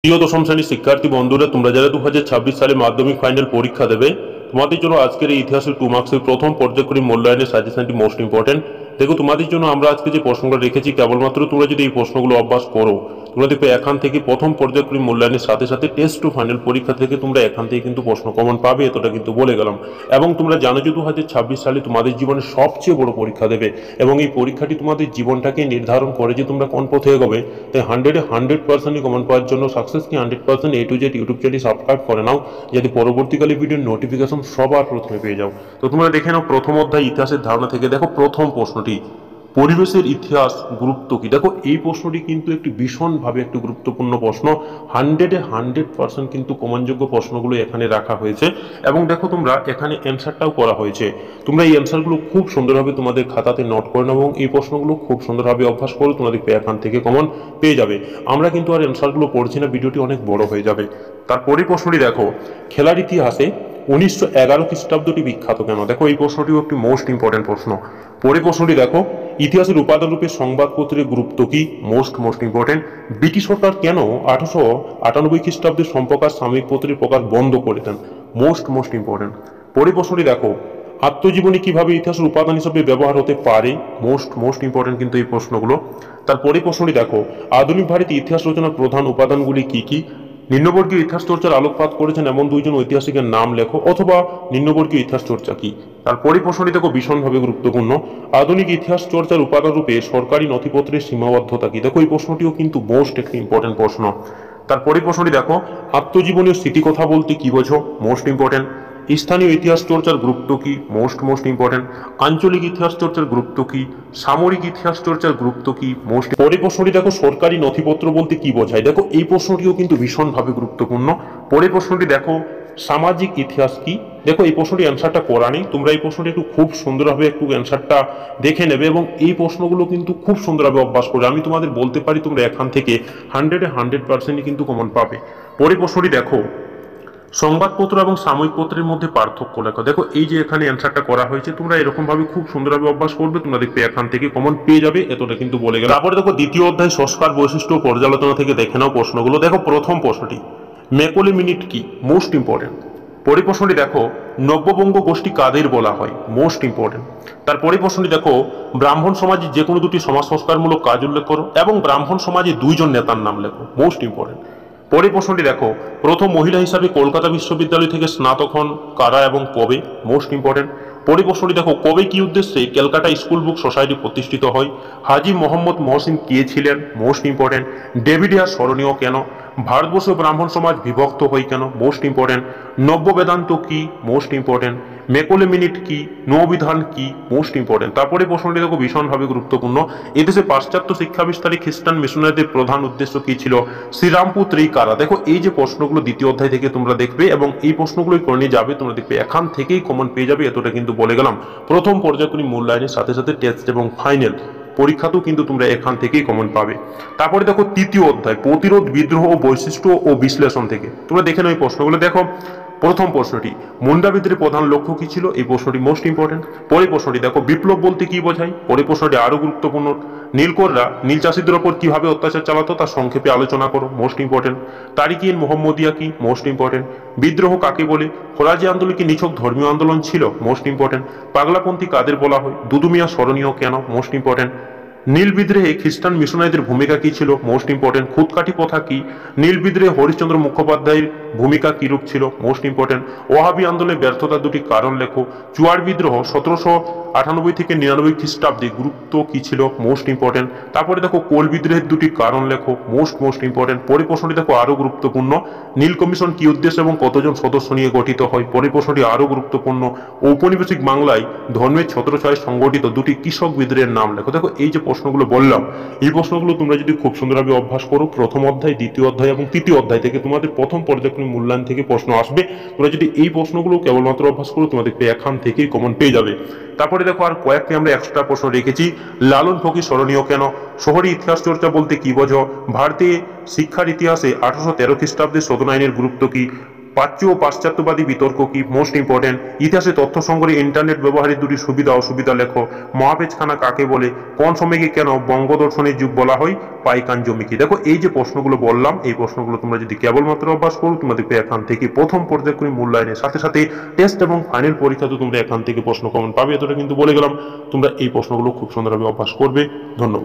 প্রিয় দশম শ্রেণীর শিক্ষার্থী বন্ধুরা, তোমরা যারা 2026 সালে মাধ্যমিক ফাইনাল পরীক্ষা দেবে, তোমাদের জন্য আজকের এই ইতিহাসের 2 মার্কসের প্রথম পর্যায়ক্রমিক মূল্যায়নের সাজেশনটি মোস্ট ইম্পর্টেন্ট। দেখো, তোমাদের জন্য আমরা আজকে যে প্রশ্নগুলো রেখেছি, কেবলমাত্র তোমরা যদি এই প্রশ্নগুলো অভ্যাস করো, তোমরা দেখবে এখান থেকে প্রথম পর্যায়ক্রমিক মূল্যায়নের সাথে সাথে টেস্ট টু ফাইনাল পরীক্ষা থেকে তোমরা এখান থেকে কিন্তু প্রশ্ন কমন পাবে, এতটা কিন্তু বলে গেলাম। এবং তোমরা জানো যে 2026 সালে তোমাদের জীবনে সবচেয়ে বড় পরীক্ষা দেবে, এবং এই পরীক্ষাটি তোমাদের জীবনটাকে নির্ধারণ করে যে তোমরা কোন পথে এগোবে। তাই 100% কমন পাওয়ার জন্য সাকসেস কি 100% A to Z YouTube channel subscribe করে নাও, যাতে পরবর্তীকালে ভিডিওর নোটিফিকেশন সবার প্রথমে পেয়ে যাও। তো তোমরা দেখে নাও প্রথম অধ্যায় ইতিহাসের ধারণা থেকে। দেখো প্রথম প্রশ্নটি, পরিবেশের ইতিহাস গুরুত্ব কি। দেখো এই প্রশ্নটি কিন্তু একটি ভীষণভাবে একটি গুরুত্বপূর্ণ প্রশ্ন। 100% কিন্তু কমনযোগ্য প্রশ্নগুলো এখানে রাখা হয়েছে, এবং দেখো তোমরা এখানে অ্যান্সারটাও করা হয়েছে। তোমরা এই অ্যান্সারগুলো খুব সুন্দরভাবে তোমাদের খাতাতে নোট করে নাও, এবং এই প্রশ্নগুলো খুব সুন্দরভাবে অভ্যাস করো, তোমাদের এখান থেকে কমন পেয়ে যাবে। আমরা কিন্তু আর অ্যান্সারগুলো পড়ছি না, ভিডিওটি অনেক বড় হয়ে যাবে। তারপরে প্রশ্নটি দেখো, খেলার ইতিহাসে 1911 খ্রিস্টাব্দটি বিখ্যাত কেন। দেখো এই প্রশ্নটিও একটি মোস্ট ইম্পর্টেন্ট প্রশ্ন। পরে প্রশ্নটি দেখো, ইতিহাসের উপাদান রূপে সংবাদপত্রের গুরুত্ব কি। Most important. ব্রিটিশ সরকার কেন 1898 খ্রিস্টাব্দে সম্প্রকাশ সাময়িক পত্রের প্রকাশ বন্ধ করে দেন। Most important. পরে প্রশ্নটি দেখো, আত্মজীবনী কিভাবে ইতিহাসের উপাদান হিসেবে ব্যবহার হতে পারে। মোস্ট ইম্পর্টেন্ট কিন্তু এই প্রশ্নগুলো। তারপরে প্রশ্নটি দেখো, আধুনিক ভারতে ইতিহাস রচনার প্রধান উপাদানগুলি কি কি। নিম্নবর্গীয় ইতিহাস চর্চার আলোকপাত করেছেন এমন দুইজন ঐতিহাসিকের নাম লেখো, অথবা নিম্নবর্গীয় ইতিহাস চর্চা কি। তারপরে প্রশ্নটি দেখো ভীষণভাবে গুরুত্বপূর্ণ, আধুনিক ইতিহাস চর্চার উপাদান রূপে সরকারি নথিপত্রের সীমাবদ্ধতা কি। দেখো এই প্রশ্নটিও কিন্তু মোস্ট একটি ইম্পর্টেন্ট প্রশ্ন। তারপরে প্রশ্নটি দেখো, আত্মজীবনীয় স্মৃতিকথা বলতে কি বোঝো। Most important. স্থানীয় ইতিহাস চর্চার গুরুত্ব কি। Most important. আঞ্চলিক ইতিহাস চর্চার গুরুত্ব কি। সামরিক ইতিহাস চর্চার গুরুত্ব কি। মোস্ট। পরে প্রশ্নটি দেখো, সরকারি নথিপত্র বলতে কি বোঝায়। দেখো এই প্রশ্নটিও কিন্তু ভীষণভাবে গুরুত্বপূর্ণ। পরে প্রশ্নটি দেখো, সামাজিক ইতিহাস কি। দেখো এই প্রশ্নটি অ্যান্সারটা করা নেই, তোমরা এই প্রশ্নটি একটু খুব সুন্দরভাবে একটু অ্যান্সারটা দেখে নেবে, এবং এই প্রশ্নগুলো কিন্তু খুব সুন্দরভাবে অভ্যাস করে আমি তোমাদের বলতে পারি তোমরা এখান থেকে 100% কিন্তু কমন পাবে। পরে প্রশ্নটি দেখো, সংবাদপত্র এবং সাময়িক পত্রের মধ্যে পার্থক্য লেখো। দেখো এই যে এখানে অ্যান্সারটা করা হয়েছে, তোমরা এরকম ভাবে খুব সুন্দরভাবে অভ্যাস করবে, তোমরা দেখবে এখান থেকে কমন পেয়ে যাবে, এতটা কিন্তু বলে গেল। তারপরে দেখো দ্বিতীয় অধ্যায় সংস্কার বৈশিষ্ট্য ও পর্যালোচনা থেকে দেখে নাও প্রশ্নগুলো। দেখো প্রথম প্রশ্নটি, মেকলে মিনিট কি। Most important. পরে প্রশ্নটি দেখো, নব্যবঙ্গ গোষ্ঠী কাদের বলা হয়। Most important. তারপরে প্রশ্নটি দেখো, ব্রাহ্মণ সমাজে যে কোনো দুটি সমাজ সংস্কারমূলক কাজ উল্লেখ করো, এবং ব্রাহ্মণ সমাজে দুইজন নেতার নাম লেখো। Most important. পরে প্রশ্নটি দেখো, প্রথম মহিলা হিসাবে কলকাতা বিশ্ববিদ্যালয় থেকে স্নাতক হন কারা এবং কবে। Most important. পরে প্রশ্নটি দেখো, কবে কি উদ্দেশ্যে ক্যালকাটা স্কুল বুক সোসাইটি প্রতিষ্ঠিত হয়। হাজি মোহাম্মদ মহসিন কে ছিলেন। Most important. ডেভিড হেয়ার স্মরণীয় কেন। ভারতবর্ষ ব্রাহ্মণ সমাজ বিভক্ত হয় কেন। Most important. নব্য বেদান্ত কি। Most important. মেকলে মিনিট কি। নৌবিধান কি। Most important. তারপরে প্রশ্নটি দেখো ভীষণভাবে গুরুত্বপূর্ণ, এদেশে পাশ্চাত্য শিক্ষা বিস্তারে খ্রিস্টান মিশনারিদের প্রধান উদ্দেশ্য কি ছিল। শ্রীরামপুত্রী কারা। দেখো এই যে প্রশ্নগুলো দ্বিতীয় অধ্যায় থেকে তোমরা দেখবে, এবং এই প্রশ্নগুলোই করে নিয়ে যাবে, তোমরা দেখবে এখান থেকেই কমন পেয়ে যাবে, এতটা কিন্তু বলে গেলাম। প্রথম পর্যায়ক্রমিক মূল্যায়নের সাথে সাথে টেস্ট এবং ফাইনাল পরীক্ষাতেও কিন্তু তোমরা এখান থেকেই কমন পাবে। তারপরে দেখো তৃতীয় অধ্যায়, প্রতিরোধ বিদ্রোহ ও বৈশিষ্ট্য ও বিশ্লেষণ থেকে তোমরা দেখে নাও এই প্রশ্নগুলো। দেখো প্রথম প্রশ্নটি, মুন্ডা বিদ্রোহের প্রধান লক্ষ্য কি ছিল। এই প্রশ্নটি মোস্ট ইম্পর্টেন্ট। পরে প্রশ্নটি দেখো, বিপ্লব বলতে কি বোঝায়। পরে প্রশ্নটি আরো গুরুত্বপূর্ণ, নীলকররা নীল চাষীদের ওপর কিভাবে অত্যাচার চালাতো তা সংক্ষেপে আলোচনা করো। Most important. তারিখ-ই মোহাম্মদিয়া কি। Most important. বিদ্রোহ কাকে বলে। ফরাজি আন্দোলন কি নিছক ধর্মীয় আন্দোলন ছিল। Most important. পাগলাপন্থী কাদের বলা হয়। দুদু মিয়া স্মরণীয় কেন। Most important. নীল বিদ্রোহে খ্রিস্টান মিশনারিদের ভূমিকা কি ছিল। Most important. খুদকাঠি প্রথা কি। নীল বিদ্রোহে হরিশ্চন্দ্র মুখোপাধ্যায়ের ভূমিকা কিরূপ ছিল। Most important. ওহাবি আন্দোলনের ব্যর্থতার দুটি কারণ লেখো। চুয়ার বিদ্রোহ 1798 থেকে 99 খ্রিস্টাব্দে গুরুত্ব কি ছিল। Most important. তারপরে দেখো কোল বিদ্রোহের দুটি কারণ লেখো। Most important. পরে প্রশ্নটি দেখো আরো গুরুত্বপূর্ণ, নীল কমিশন কি উদ্দেশ্য এবং কতজন সদস্য নিয়ে গঠিত হয়। পরে প্রশ্নটি আরো গুরুত্বপূর্ণ, ঔপনিবেশিক বাংলায় ধর্মের ছত্রছায়ায় সংগঠিত দুটি কৃষক বিদ্রোহের নাম লেখো। দেখো এই যে প্রশ্নগুলো বললাম, এই প্রশ্নগুলো তোমরা যদি খুব সুন্দরভাবে অভ্যাস করো, প্রথম অধ্যায়, দ্বিতীয় অধ্যায় এবং তৃতীয় অধ্যায় থেকে তোমাদের প্রথম পর্যায়ক্রমিক মূল্যায়ন থেকে প্রশ্ন আসবে। তোমরা যদি এই প্রশ্নগুলো কেবলমাত্র অভ্যাস করো, তোমাদের এখান থেকেই কমন পেয়ে যাবে। তারপরে দেখো আর কয়েকটি আমরা এক্সট্রা প্রশ্ন রেখেছি। লালন ফকির স্মরণীয় কেন। শহরে ইতিহাস চর্চা বলতে কি বোঝো। ভারতে শিক্ষার ইতিহাসে 1813 খ্রিস্টাব্দে শোধন আইনের গুরুত্ব কি। প্রাচ্য ও পাশ্চাত্যবাদী বিতর্ক কি, মোস্ট ইম্পর্টেন্ট। ইতিহাসে তথ্য সংগ্রহে ইন্টারনেট ব্যবহারের দুটি সুবিধা অসুবিধা লেখো। মহাপেজখানা কাকে বলে, কোন সময়কে কেন বঙ্গদর্শনের যুগ বলা হয়, পাইকান জমি কি। দেখো এই যে প্রশ্নগুলো বললাম, এই প্রশ্নগুলো তোমরা যদি কেবলমাত্র অভ্যাস করো, তোমরা দেখবে এখান থেকে প্রথম পর্যায়ক্রমিক মূল্যায়নের সাথে সাথে টেস্ট এবং ফাইনাল পরীক্ষাতে তোমরা এখান থেকে প্রশ্ন কমন পাবে। এতটা কিন্তু বলে গেলাম, তোমরা এই প্রশ্নগুলো খুব সুন্দরভাবে অভ্যাস করবে। ধন্যবাদ।